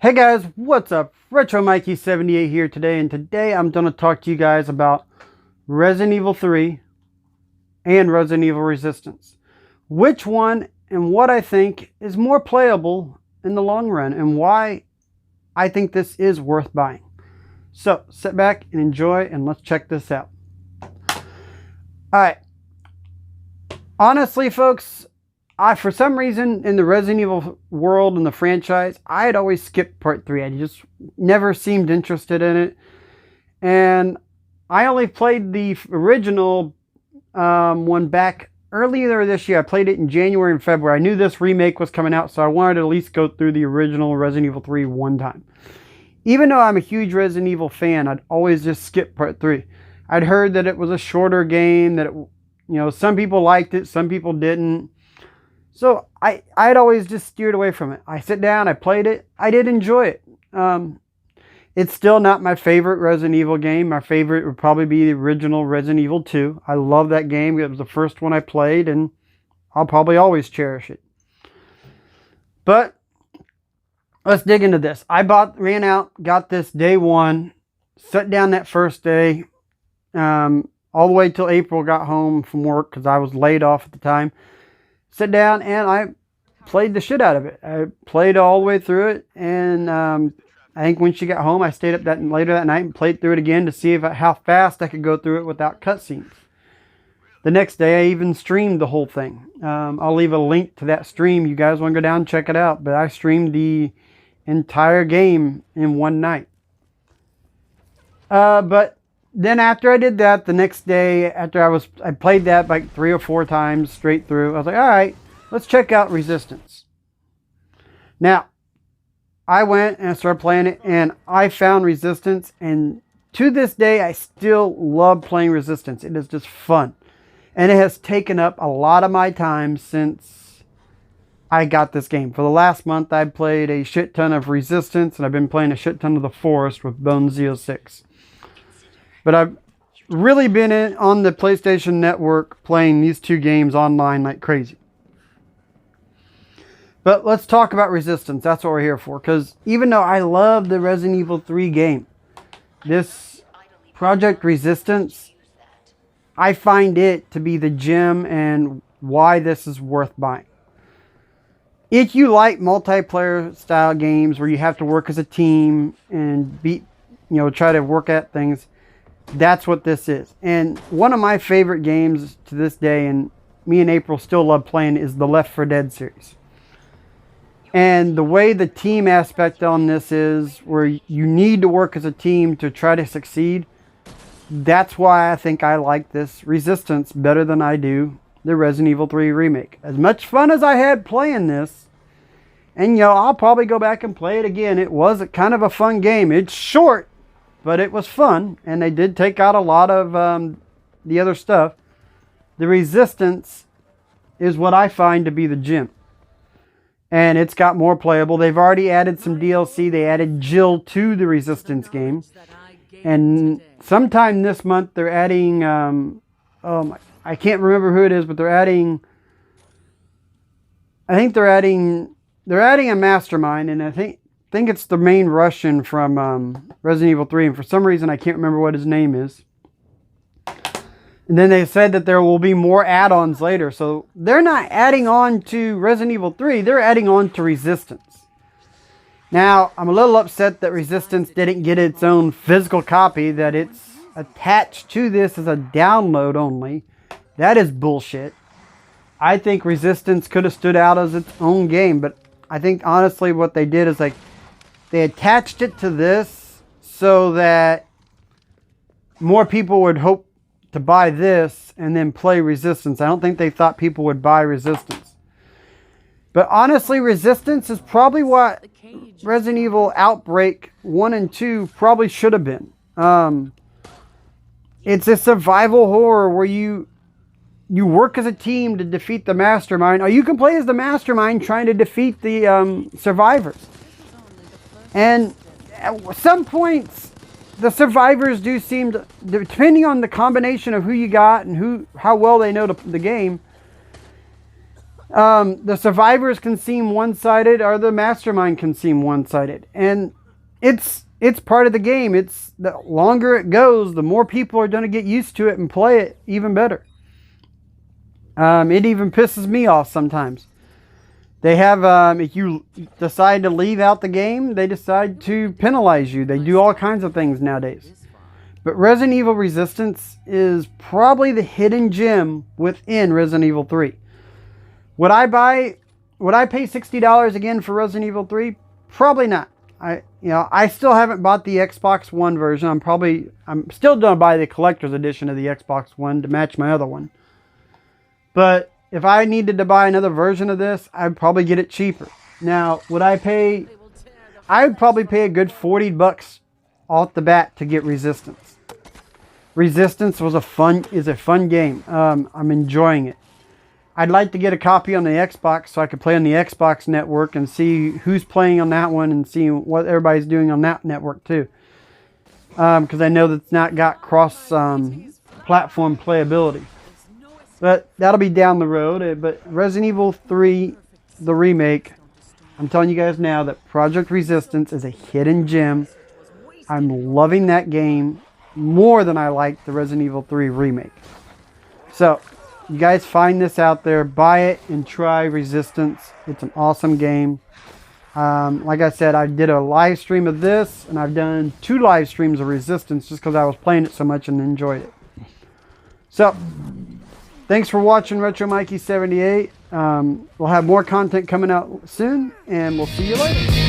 Hey guys, what's up? Retro Mikey 78 here today, and today I'm going to talk to you guys about Resident Evil 3 and Resident Evil Resistance. Which one and what I think is more playable in the long run and why I think this is worth buying. So sit back and enjoy, and let's check this out. Alright, honestly folks, for some reason in the Resident Evil world and the franchise, I had always skipped part 3. I just never seemed interested in it. And I only played the original one back earlier this year. I played it in January and February. I knew this remake was coming out, so I wanted to at least go through the original Resident Evil 3 one time. Even though I'm a huge Resident Evil fan, I'd always just skip part 3. I'd heard that it was a shorter game, that some people liked it, some people didn't. So I'd always just steered away from it. I sit down, I played it, I did enjoy it. It's still not my favorite Resident Evil game. My favorite would probably be the original Resident Evil 2. I love that game. It was the first one I played, and I'll probably always cherish it. But let's dig into this. I ran out, got this day one, sat down that first day, all the way till April got home from work because I was laid off at the time. Sit down and I played the shit out of it. I played all the way through it, and I think when she got home, I stayed up later that night and played through it again to see how fast I could go through it without cutscenes. The next day, I even streamed the whole thing. I'll leave a link to that stream. You guys want to go down and check it out. But I streamed the entire game in one night. But then after I did that, the next day, after I played that like 3 or 4 times straight through, I was like, all right, let's check out Resistance. Now, I went and I started playing it, and I found Resistance, and to this day, I still love playing Resistance. It is just fun. And it has taken up a lot of my time since I got this game. For the last month, I played a shit ton of Resistance, and I've been playing a shit ton of The Forest with Bone06. But I've really been on the PlayStation Network playing these 2 games online like crazy. But let's talk about Resistance. That's what we're here for. Because even though I love the Resident Evil 3 game, this Project Resistance, I find it to be the gem and why this is worth buying. If you like multiplayer style games where you have to work as a team and try to work at things, that's what this is. And one of my favorite games to this day, and me and April still love playing, is the Left 4 Dead series. And the way the team aspect on this is, where you need to work as a team to try to succeed, that's why I think I like this Resistance better than I do the Resident Evil 3 Remake. As much fun as I had playing this, and I'll probably go back and play it again. It was kind of a fun game. It's short, but it was fun, and they did take out a lot of the other stuff. The Resistance is what I find to be the gem. And it's got more playable. They've already added some DLC. They added Jill to the Resistance game. And sometime this month they're adding, I can't remember who it is, but they're adding, I think they're adding a mastermind, and I think it's the main Russian from Resident Evil 3, and for some reason I can't remember what his name is. And then they said that there will be more add-ons later, so they're not adding on to Resident Evil 3, they're adding on to Resistance. Now, I'm a little upset that Resistance didn't get its own physical copy, that it's attached to this as a download only. That is bullshit. I think Resistance could have stood out as its own game, but I think honestly what they did is they attached it to this so that more people would hope to buy this and then play Resistance. I don't think they thought people would buy Resistance. But honestly, Resistance is probably what Resident Evil Outbreak 1 and 2 probably should have been. It's a survival horror where you work as a team to defeat the mastermind, or you can play as the mastermind trying to defeat the survivors. And at some points, the survivors do seem to, depending on the combination of who you got and how well they know the game, The survivors can seem one-sided, or the mastermind can seem one-sided. And it's part of the game. It's the longer it goes, the more people are going to get used to it and play it even better. It even pisses me off sometimes. They have, if you decide to leave out the game, they decide to penalize you. They do all kinds of things nowadays. But Resident Evil Resistance is probably the hidden gem within Resident Evil 3. Would I pay $60 again for Resident Evil 3? Probably not. I still haven't bought the Xbox One version. I'm still going to buy the collector's edition of the Xbox One to match my other one. But if I needed to buy another version of this, I'd probably get it cheaper. Now, I would probably pay a good $40 off the bat to get Resistance. Resistance is a fun game. I'm enjoying it. I'd like to get a copy on the Xbox so I could play on the Xbox network and see who's playing on that one and see what everybody's doing on that network too. Because I know that's not got cross-platform playability. But that'll be down the road. But Resident Evil 3, the remake, I'm telling you guys now that Project Resistance is a hidden gem. I'm loving that game more than I like the Resident Evil 3 remake. So, you guys find this out there, buy it, and try Resistance. It's an awesome game. Like I said, I did a live stream of this, and I've done 2 live streams of Resistance just because I was playing it so much and enjoyed it. So, thanks for watching Retro Mikey 78. We'll have more content coming out soon, and we'll see you later.